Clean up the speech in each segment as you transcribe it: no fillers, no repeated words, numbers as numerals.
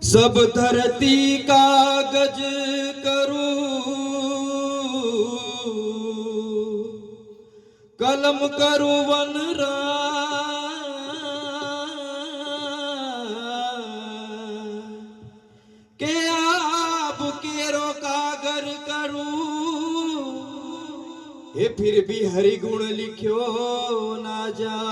सब धरती कागज करूं, कलम करूं वनरा, के आप केरो कागर करूं, ये फिर भी हरि गुण लिख्यो ना जाए,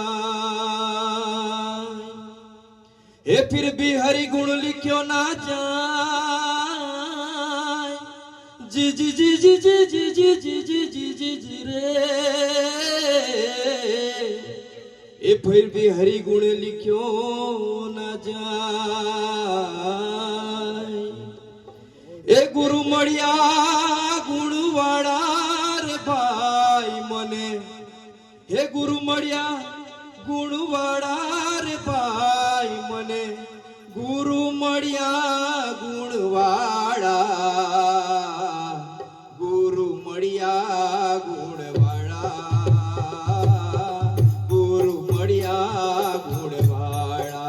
ये फिर भी हरि गुण लिख्यो ना जाए। जी जी जी जी जी जी जी जी जी जी जी जी रे, ये फिर भी हरि गुण लिख्यो ना जाए। ए गुरु मड़िया गुणवाड़ा रे भाई मने, हे गुरु मड़िया गुणवाड़ा रे भाई मने, गुरु मड़िया गुणवाड़ा, गुरु मड़िया गुणवाड़ा, गुरु मड़िया गुणवाड़ा,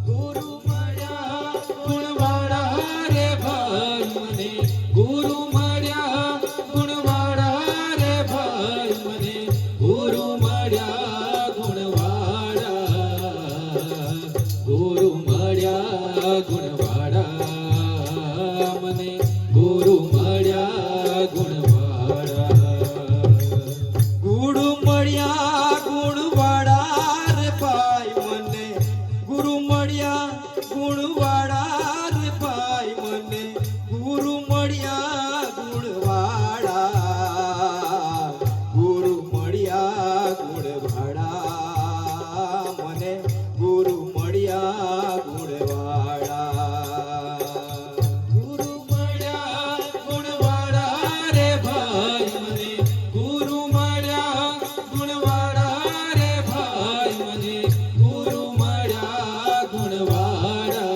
गुरु मड़िया गुणवाड़ा रे भाई मने, गुरु मड़िया गुणवाड़ा रे भाई मने, गुरु मड़िया गुणवाड़ा, गुरु मड़िया गुणवाड़ा मने, गुरु मड़िया गुणवाड़ा, गुरु मड़िया गुणवाड़ा रे भाई मने, गुरु मड़िया गुणवाड़ा रे भाई मने, गुरु मड़िया गुणवाड़ा, गुरु मड़िया गुणवाड़ा मने, गुरु मड़िया गुणवाड़ा, गुरु मड़िया गुणवाड़ा रे भाई मने, गुरु मड़िया गुणवाड़ा रे भाई मने, गुरु मड़िया गुणवाड़ा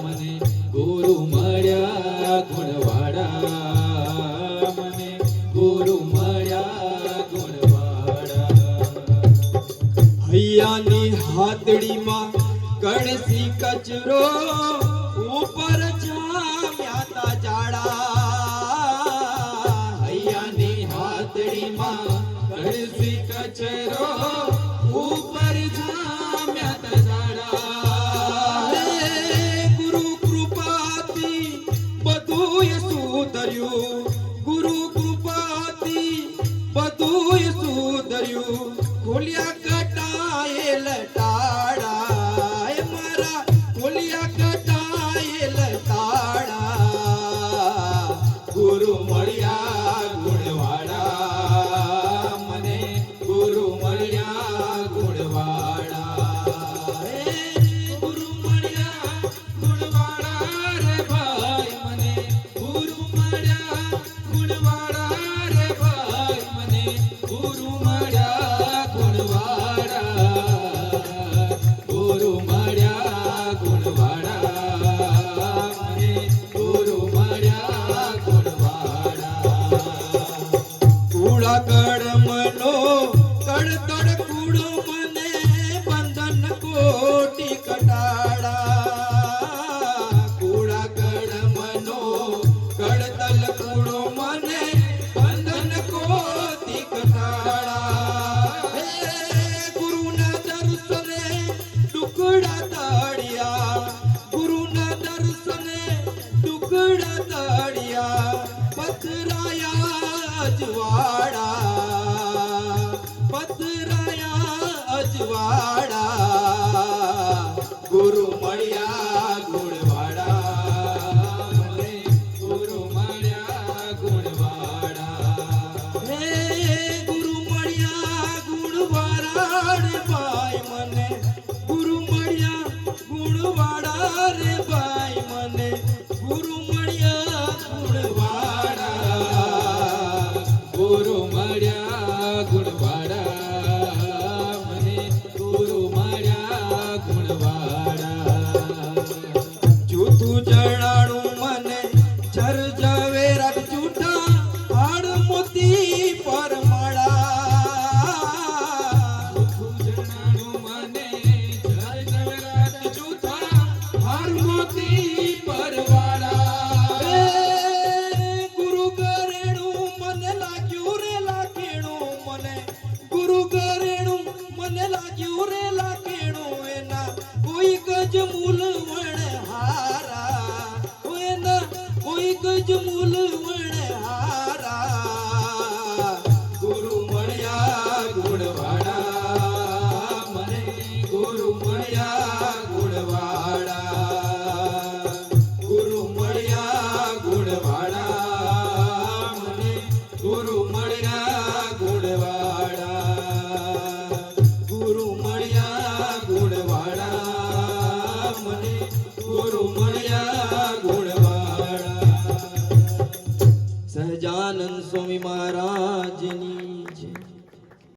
मने, गुरु मड़िया गुणवाड़ा मने, गुरु मड़िया गुणवाड़ा। हૈયાની હાથડીમાં કણસી કચરો, ઉપર જામ્યા તા જાડા, હૈયાની હાથડીમાં કણસી કચરો, ઉપર જામ્યા તા જાડા, હે ગુરુ કૃપાથી બધુંય સુધર્યું, ગુરુ કૃપાથી બધુંય સુધર્યું, ખોલ્યા કટાએ લટાડા, એ મારા ખોલ્યા કટાએ લટાડા, ગુરુ મળ્યા ગુણવાડા મને, ગુરુ મળ્યા ગુણવાડા, હે ગુરુ મળ્યા ગુણવાડા રે ભાઈ મને, ગુરુ મળ્યા ગુણવાડા રે ભાઈ મને, ગુરુ મળ્યા ગુણવાડા, ગુરુ મળ્યા ગુણવાડા મને, ગુરુ મળ્યા ગુણવાડા, કૂડા કડમનો કડતડ કૂડો મને, બંધન કોટી કટાડા, કૂડા કડમનો કડતલ કૂડો મને, બંધન કોટી કટાડા, હે ગુરુના દર્શને ટુકડા તાળિયા, ગુરુના દર્શને ટુકડા તાળિયા, પથરાયા અજવાડા, પથરાયા અજવાડા, ગુરુ મળ્યા ગુણવાડા મને, ગુરુ મળ્યા ગુણવાડા, હે ગુરુ મળ્યા ગુણવાડા રે ભાઈ મને, ગુરુ મળ્યા ગુણવાડા રે ભાઈ મને, ગુરુ મળ્યા ગુણવાડા, ગુરુ મળ્યા ગુણવાડા.